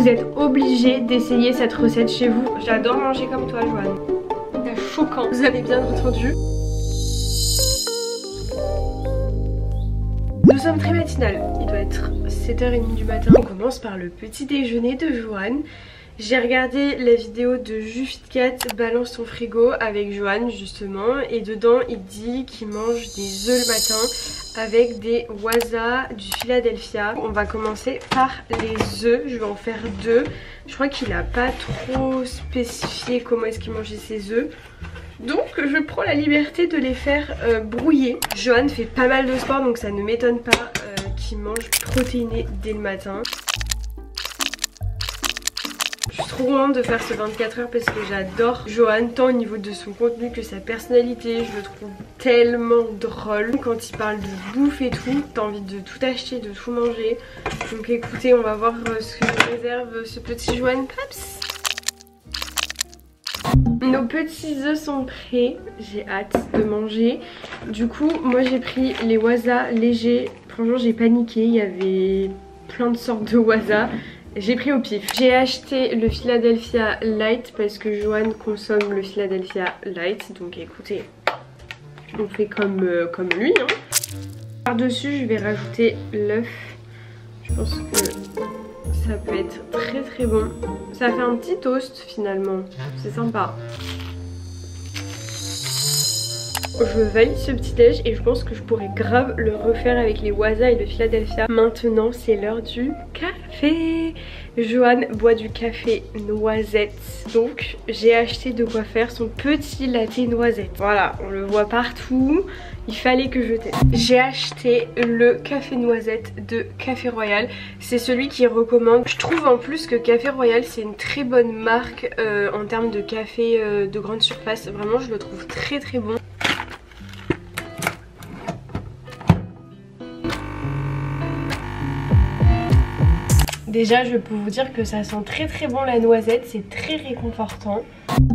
Vous êtes obligés d'essayer cette recette chez vous. J'adore manger comme toi, Joanne. C'est choquant, vous avez bien entendu. Nous sommes très matinales, il doit être 7h30 du matin. On commence par le petit déjeuner de Joanne. J'ai regardé la vidéo de JuFitCat Balance ton frigo avec Joanne justement, et dedans il dit qu'il mange des œufs le matin avec des Waza, du Philadelphia. On va commencer par les œufs, je vais en faire 2. Je crois qu'il a pas trop spécifié comment est-ce qu'il mangeait ses œufs. Donc je prends la liberté de les faire brouiller. Joanne fait pas mal de sport donc ça ne m'étonne pas qu'il mange protéiné dès le matin. Je suis trop contente de faire ce 24 heures parce que j'adore Joanne, tant au niveau de son contenu que sa personnalité. Je le trouve tellement drôle. Quand il parle de bouffe et tout, t'as envie de tout acheter, de tout manger. Donc écoutez, on va voir ce que nous réserve ce petit Joanne Paps. Nos petits œufs sont prêts, j'ai hâte de manger. Du coup, moi j'ai pris les Waza légers. Franchement, j'ai paniqué, il y avait plein de sortes de Waza. J'ai pris au pif. J'ai acheté le Philadelphia Light parce que Joanne consomme le Philadelphia Light. Donc écoutez, on fait comme lui. Hein. Par-dessus, je vais rajouter l'œuf. Je pense que ça peut être très très bon. Ça fait un petit toast finalement. C'est sympa. Je valide ce petit déj et je pense que je pourrais grave le refaire avec les Waza et le Philadelphia. Maintenant c'est l'heure du café. Joanne boit du café noisette. Donc j'ai acheté de quoi faire son petit latte noisette. Voilà, on le voit partout. Il fallait que je teste. J'ai acheté le café noisette de Café Royal. C'est celui qui recommande. Je trouve en plus que Café Royal c'est une très bonne marque en termes de café de grande surface. Vraiment je le trouve très très bon. Déjà je peux vous dire que ça sent très très bon la noisette, c'est très réconfortant.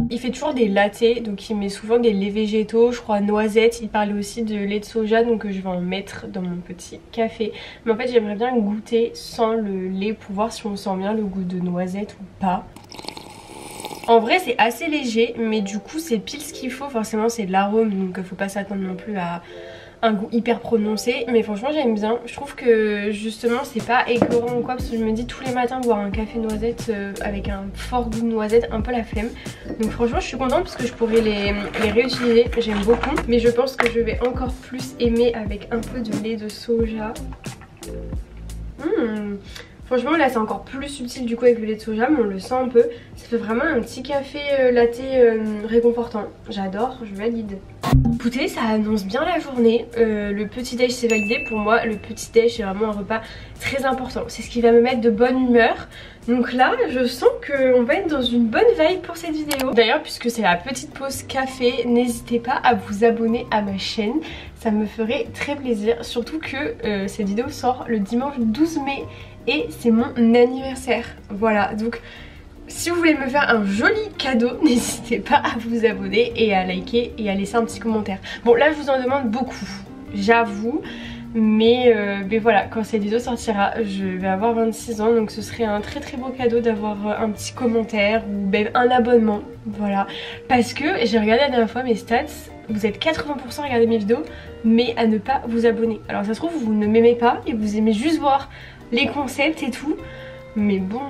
Il fait toujours des lattés, donc il met souvent des laits végétaux, je crois noisettes. Il parlait aussi de lait de soja, donc je vais en mettre dans mon petit café. Mais en fait j'aimerais bien goûter sans le lait pour voir si on sent bien le goût de noisette ou pas. En vrai c'est assez léger, mais du coup c'est pile ce qu'il faut. Forcément c'est de l'arôme, donc faut pas s'attendre non plus à un goût hyper prononcé, mais franchement j'aime bien. Je trouve que justement c'est pas écœurant ou quoi, parce que je me dis tous les matins boire un café noisette avec un fort goût de noisette, un peu la flemme. Donc franchement je suis contente parce que je pourrais les réutiliser, j'aime beaucoup. Mais je pense que je vais encore plus aimer avec un peu de lait de soja. Franchement là c'est encore plus subtil du coup avec le lait de soja, mais on le sent un peu. Ça fait vraiment un petit café latte réconfortant. J'adore, je valide. Écoutez, ça annonce bien la journée. Le petit déj c'est validé. Pour moi le petit déj c'est vraiment un repas très important. C'est ce qui va me mettre de bonne humeur. Donc là je sens qu'on va être dans une bonne vibe pour cette vidéo. D'ailleurs puisque c'est la petite pause café, n'hésitez pas à vous abonner à ma chaîne. Ça me ferait très plaisir. Surtout que cette vidéo sort le dimanche 12 mai. Et c'est mon anniversaire. Voilà, donc si vous voulez me faire un joli cadeau, n'hésitez pas à vous abonner et à liker et à laisser un petit commentaire. Bon là je vous en demande beaucoup, j'avoue. Mais voilà, quand cette vidéo sortira, je vais avoir 26 ans. Donc ce serait un très très beau cadeau d'avoir un petit commentaire ou même un abonnement. Voilà, parce que j'ai regardé la dernière fois mes stats. Vous êtes 80% à regarder mes vidéos mais à ne pas vous abonner. Alors ça se trouve vous ne m'aimez pas et vous aimez juste voir les concepts et tout, mais bon,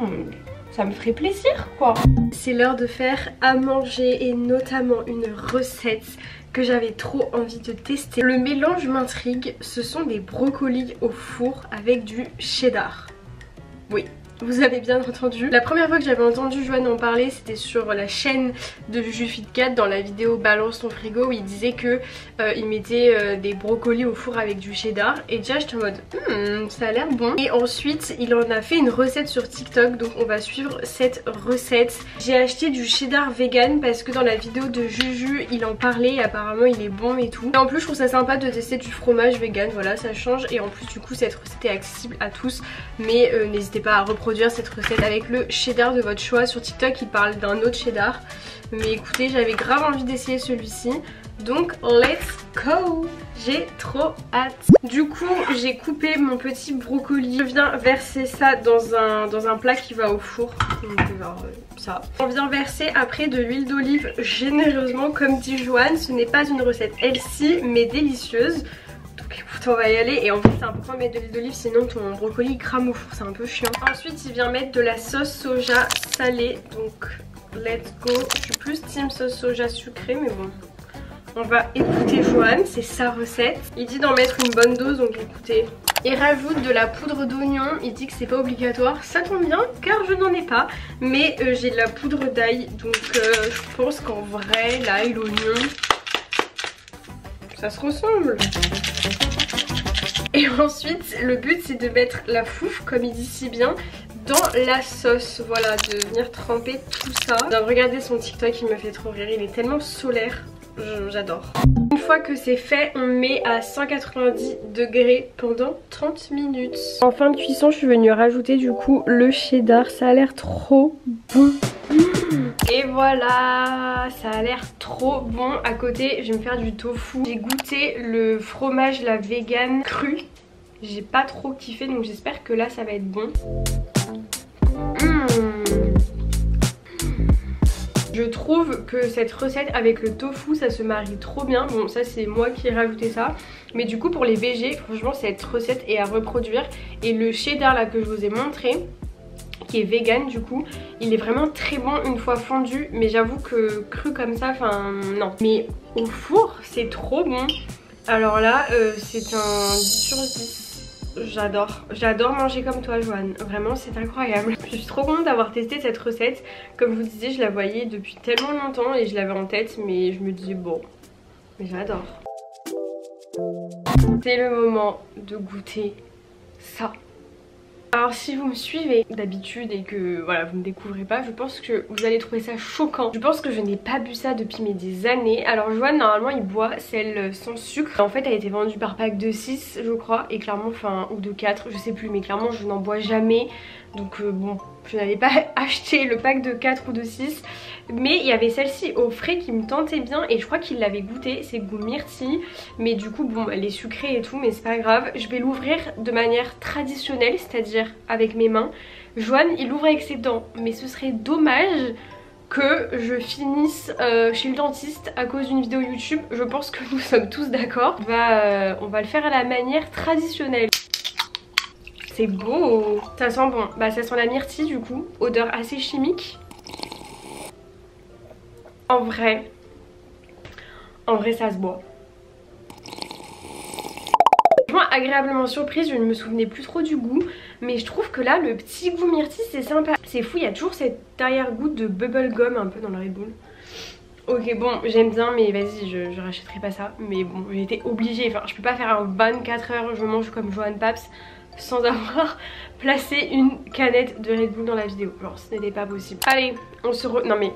ça me ferait plaisir quoi. C'est l'heure de faire à manger et notamment une recette que j'avais trop envie de tester. Le mélange m'intrigue, ce sont des brocolis au four avec du cheddar. Oui, vous avez bien entendu. La première fois que j'avais entendu Joanne en parler, c'était sur la chaîne de JuFitCat dans la vidéo Balance ton frigo où il disait que il mettait des brocolis au four avec du cheddar. Et déjà j'étais en mode ça a l'air bon. Et ensuite il en a fait une recette sur TikTok, donc on va suivre cette recette. J'ai acheté du cheddar vegan parce que dans la vidéo de Juju il en parlait et apparemment il est bon et tout. Et en plus je trouve ça sympa de tester du fromage vegan, voilà ça change. Et en plus du coup cette recette est accessible à tous, mais n'hésitez pas à reprendre reproduire cette recette avec le cheddar de votre choix. Sur TikTok il parle d'un autre cheddar, mais écoutez j'avais grave envie d'essayer celui-ci, donc let's go. J'ai trop hâte. Du coup j'ai coupé mon petit brocoli. Je viens verser ça dans un plat qui va au four. Donc ça. On vient verser après de l'huile d'olive généreusement. Comme dit Joanne, ce n'est pas une recette healthy mais délicieuse. Donc écoute, on va y aller. Et en fait c'est important de mettre de l'huile d'olive, sinon ton brocoli crame au four, c'est un peu chiant. Ensuite il vient mettre de la sauce soja salée. Donc let's go. Je suis plus team sauce soja sucrée, mais bon. On va écouter Joanne, c'est sa recette. Il dit d'en mettre une bonne dose, donc écoutez. Il rajoute de la poudre d'oignon, il dit que c'est pas obligatoire. Ça tombe bien car je n'en ai pas. Mais j'ai de la poudre d'ail, donc je pense qu'en vrai, l'ail, l'oignon, ça se ressemble. Et ensuite, le but c'est de mettre la fouffe, comme il dit si bien, dans la sauce. Voilà, de venir tremper tout ça. Je viens de regarder son TikTok, il me fait trop rire, il est tellement solaire. J'adore. Une fois que c'est fait, on met à 190 degrés pendant 30 minutes. En fin de cuisson, je suis venue rajouter du coup le cheddar. Ça a l'air trop bon. Et voilà, ça a l'air trop bon. À côté, je vais me faire du tofu. J'ai goûté le fromage la vegan cru. J'ai pas trop kiffé, donc j'espère que là ça va être bon. Je trouve que cette recette avec le tofu ça se marie trop bien. Bon ça c'est moi qui ai rajouté ça. Mais du coup pour les végés franchement cette recette est à reproduire. Et le cheddar là que je vous ai montré, qui est vegan du coup, il est vraiment très bon une fois fondu. Mais j'avoue que cru comme ça, enfin non. Mais au four c'est trop bon. Alors là c'est un 10 sur 10. J'adore manger comme toi Joanne, vraiment c'est incroyable. Je suis trop contente d'avoir testé cette recette. Comme je vous disais, je la voyais depuis tellement longtemps et je l'avais en tête, mais je me disais bon, mais j'adore. C'est le moment de goûter ça. Alors si vous me suivez d'habitude et que voilà vous ne découvrez pas, je pense que vous allez trouver ça choquant. Je pense que je n'ai pas bu ça depuis des années. Alors Joanne normalement il boit celle sans sucre. En fait elle a été vendue par pack de 6 je crois. Et clairement, enfin ou de 4 je sais plus, mais clairement je n'en bois jamais. Donc bon, je n'avais pas acheté le pack de 4 ou de 6. Mais il y avait celle-ci au frais qui me tentait bien. Et je crois qu'il l'avait goûté, c'est goût myrtille. Mais du coup bon elle est sucrée et tout, mais c'est pas grave. Je vais l'ouvrir de manière traditionnelle, c'est-à-dire avec mes mains. Joanne il ouvre avec ses dents, mais ce serait dommage que je finisse chez le dentiste à cause d'une vidéo YouTube. Je pense que nous sommes tous d'accord. On va le faire à la manière traditionnelle. C'est beau. Ça sent bon. Bah ça sent la myrtille du coup. Odeur assez chimique. En vrai ça se boit. Franchement agréablement surprise, je ne me souvenais plus trop du goût. Mais je trouve que là le petit goût myrtille c'est sympa. C'est fou, il y a toujours cet arrière-goût de bubblegum un peu dans le Red Bull. Ok bon j'aime bien mais vas-y je rachèterai pas ça. Mais bon j'ai été obligée, enfin je peux pas faire un 24 heures je mange comme Joanne Paps sans avoir placé une canette de Red Bull dans la vidéo. Genre ce n'était pas possible. Allez on se non mais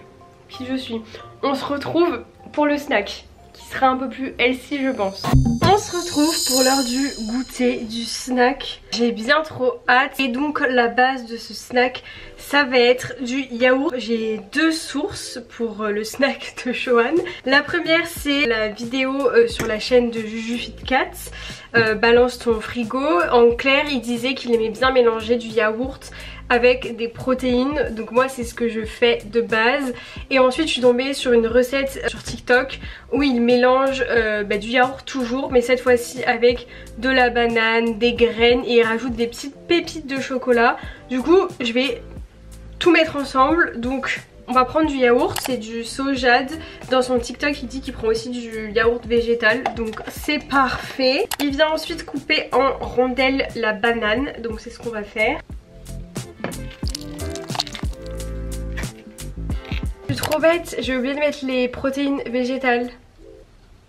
qui je suis. On se retrouve pour le snack qui sera un peu plus healthy je pense. On se retrouve pour l'heure du goûter, du snack. J'ai bien trop hâte. Et donc la base de ce snack ça va être du yaourt. J'ai deux sources pour le snack de Joanne. La première c'est la vidéo sur la chaîne de Juju Fit Cats, balance ton frigo. En clair il disait qu'il aimait bien mélanger du yaourt avec des protéines, donc moi c'est ce que je fais de base. Et ensuite je suis tombée sur une recette sur TikTok où il mélange du yaourt toujours, mais cette fois-ci avec de la banane, des graines, et il rajoute des petites pépites de chocolat. Du coup je vais tout mettre ensemble. Donc on va prendre du yaourt, c'est du Sojad. Dans son TikTok il dit qu'il prend aussi du yaourt végétal, donc c'est parfait. Il vient ensuite couper en rondelles la banane, donc c'est ce qu'on va faire. Je suis trop bête, j'ai oublié de mettre les protéines végétales.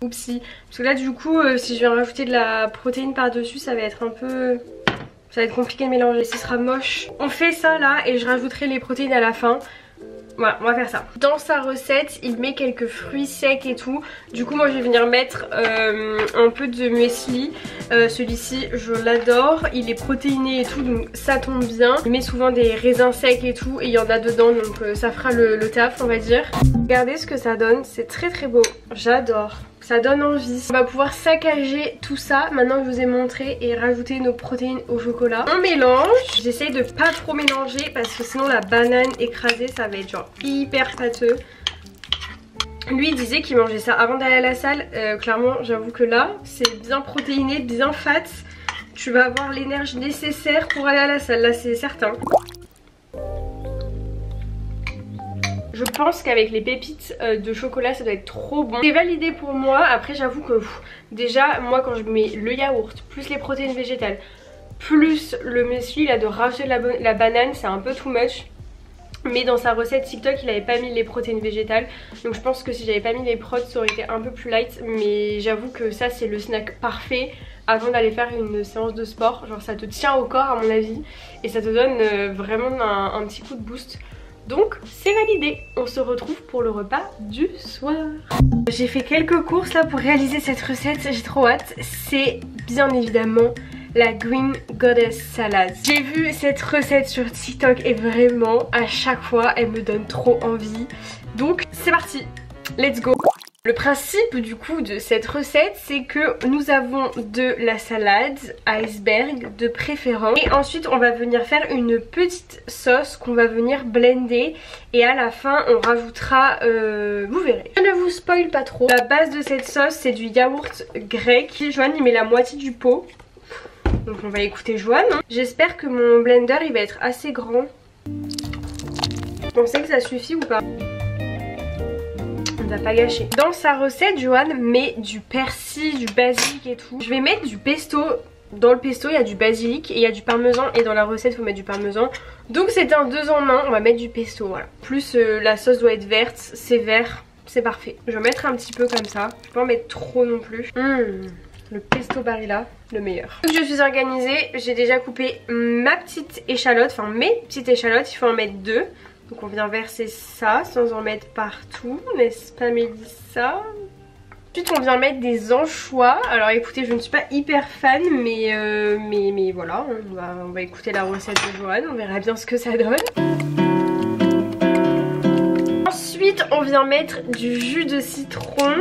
Oupsie. Parce que là du coup si je viens rajouter de la protéine par dessus ça va être un peu... ça va être compliqué de mélanger, ce sera moche. On fait ça là et je rajouterai les protéines à la fin. Voilà, on va faire ça. Dans sa recette, il met quelques fruits secs et tout. Du coup, moi, je vais venir mettre un peu de muesli. Celui-ci, je l'adore. Il est protéiné et tout, donc ça tombe bien. Il met souvent des raisins secs et tout, et il y en a dedans, donc ça fera le taf, on va dire. Regardez ce que ça donne, c'est très très beau. J'adore. Ça donne envie. On va pouvoir saccager tout ça maintenant que je vous ai montré et rajouter nos protéines au chocolat. On mélange. J'essaye de pas trop mélanger parce que sinon la banane écrasée ça va être genre hyper pâteux. Lui il disait qu'il mangeait ça avant d'aller à la salle. Clairement j'avoue que là c'est bien protéiné, bien fat. Tu vas avoir l'énergie nécessaire pour aller à la salle, là c'est certain. Je pense qu'avec les pépites de chocolat ça doit être trop bon. C'est validé pour moi. Après j'avoue que déjà moi quand je mets le yaourt plus les protéines végétales plus le muesli là de rajouter la banane c'est un peu too much. Mais dans sa recette TikTok il avait pas mis les protéines végétales. Donc je pense que si j'avais pas mis les prods ça aurait été un peu plus light. Mais j'avoue que ça c'est le snack parfait avant d'aller faire une séance de sport. Genre ça te tient au corps à mon avis. Et ça te donne vraiment un petit coup de boost. Donc c'est validé, on se retrouve pour le repas du soir. J'ai fait quelques courses là pour réaliser cette recette, j'ai trop hâte. C'est bien évidemment la Green Goddess Salad. J'ai vu cette recette sur TikTok et vraiment à chaque fois elle me donne trop envie. Donc c'est parti, let's go. Le principe du coup de cette recette c'est que nous avons de la salade iceberg de préférence et ensuite on va venir faire une petite sauce qu'on va venir blender et à la fin on rajoutera, vous verrez. Je ne vous spoil pas trop. La base de cette sauce c'est du yaourt grec. Joanne il met la moitié du pot. Donc on va écouter Joanne. J'espère que mon blender il va être assez grand. Vous pensez que ça suffit ou pas? On ne va pas gâcher. Dans sa recette, Joanne met du persil, du basilic et tout. Je vais mettre du pesto. Dans le pesto, il y a du basilic et il y a du parmesan. Et dans la recette, il faut mettre du parmesan. Donc c'est un 2 en 1. On va mettre du pesto, voilà. Plus la sauce doit être verte. C'est vert. C'est parfait. Je vais mettre un petit peu comme ça. Je peux pas en mettre trop non plus. Le pesto Barilla, le meilleur. Donc je suis organisée. J'ai déjà coupé ma petite échalote. Enfin mes petites échalotes. Il faut en mettre 2. Donc on vient verser ça sans en mettre partout, n'est-ce pas Mélissa? Ensuite on vient mettre des anchois. Alors écoutez, je ne suis pas hyper fan mais voilà, on va écouter la recette de Joanne, on verra bien ce que ça donne. Ensuite on vient mettre du jus de citron.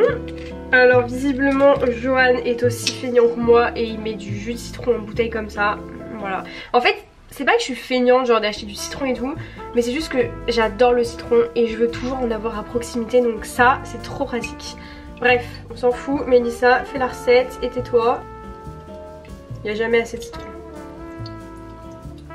Alors visiblement Joanne est aussi feignant que moi et il met du jus de citron en bouteille comme ça. Voilà. En fait c'est pas que je suis feignante genre d'acheter du citron et tout, mais c'est juste que j'adore le citron et je veux toujours en avoir à proximité, donc ça c'est trop pratique. Bref, on s'en fout, Mélissa, fais la recette et tais-toi. Il n'y a jamais assez de citron.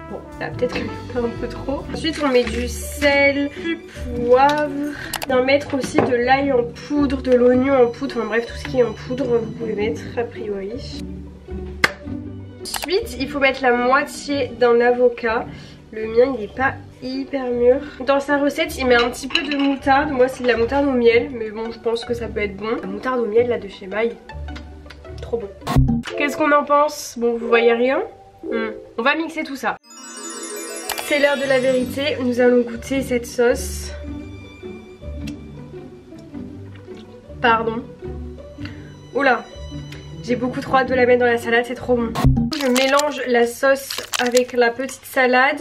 Bon, là peut-être un peu trop. Ensuite on met du sel, du poivre. On va mettre aussi de l'ail en poudre, de l'oignon en poudre, enfin bref tout ce qui est en poudre vous pouvez mettre a priori. Ensuite il faut mettre la moitié d'un avocat. Le mien il est pas hyper mûr. Dans sa recette il met un petit peu de moutarde. Moi c'est de la moutarde au miel, mais bon je pense que ça peut être bon. La moutarde au miel là de chez Maille, trop bon. Qu'est-ce qu'on en pense? Bon vous voyez rien. On va mixer tout ça. C'est l'heure de la vérité, nous allons goûter cette sauce. Pardon. Oula, j'ai beaucoup trop hâte de la mettre dans la salade, c'est trop bon. Je mélange la sauce avec la petite salade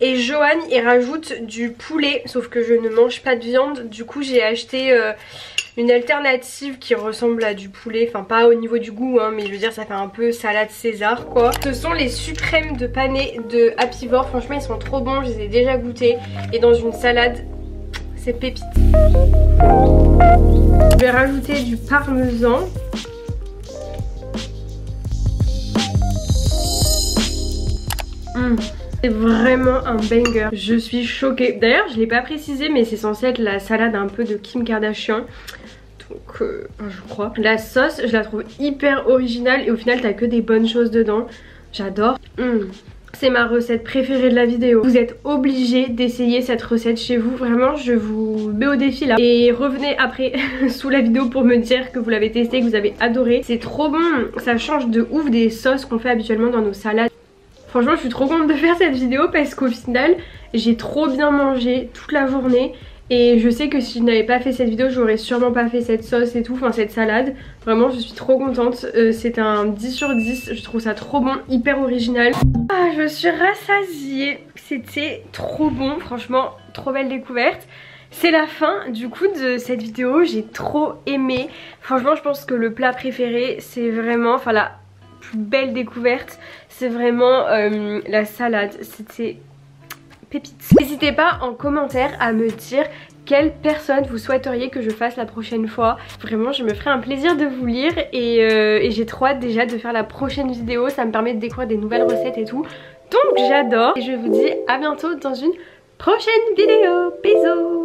et Joanne il rajoute du poulet, sauf que je ne mange pas de viande. Du coup j'ai acheté une alternative qui ressemble à du poulet, enfin pas au niveau du goût hein, mais je veux dire ça fait un peu salade César quoi. Ce sont les suprêmes de pané de Happyvore, franchement ils sont trop bons, je les ai déjà goûtés et dans une salade c'est pépite. Je vais rajouter du parmesan. C'est vraiment un banger. Je suis choquée. D'ailleurs je l'ai pas précisé mais c'est censé être la salade un peu de Kim Kardashian. Donc je crois. La sauce je la trouve hyper originale et au final t'as que des bonnes choses dedans. J'adore. C'est ma recette préférée de la vidéo. Vous êtes obligés d'essayer cette recette chez vous. Vraiment je vous mets au défi là. Et revenez après sous la vidéo pour me dire que vous l'avez testé, que vous avez adoré. C'est trop bon. Ça change de ouf des sauces qu'on fait habituellement dans nos salades. Franchement je suis trop contente de faire cette vidéo parce qu'au final j'ai trop bien mangé toute la journée Et je sais que si je n'avais pas fait cette vidéo, j'aurais sûrement pas fait cette sauce et tout, enfin cette salade. Vraiment, je suis trop contente. C'est un 10 sur 10, je trouve ça trop bon, hyper original. Ah, je suis rassasiée. C'était trop bon, franchement, trop belle découverte. C'est la fin du coup de cette vidéo, j'ai trop aimé. Franchement, je pense que le plat préféré, c'est vraiment, enfin la plus belle découverte, c'est vraiment la salade. C'était pépite. N'hésitez pas en commentaire à me dire quelle personne vous souhaiteriez que je fasse la prochaine fois. Vraiment, je me ferai un plaisir de vous lire et j'ai trop hâte déjà de faire la prochaine vidéo. Ça me permet de découvrir des nouvelles recettes et tout. Donc j'adore et je vous dis à bientôt dans une prochaine vidéo. Bisous.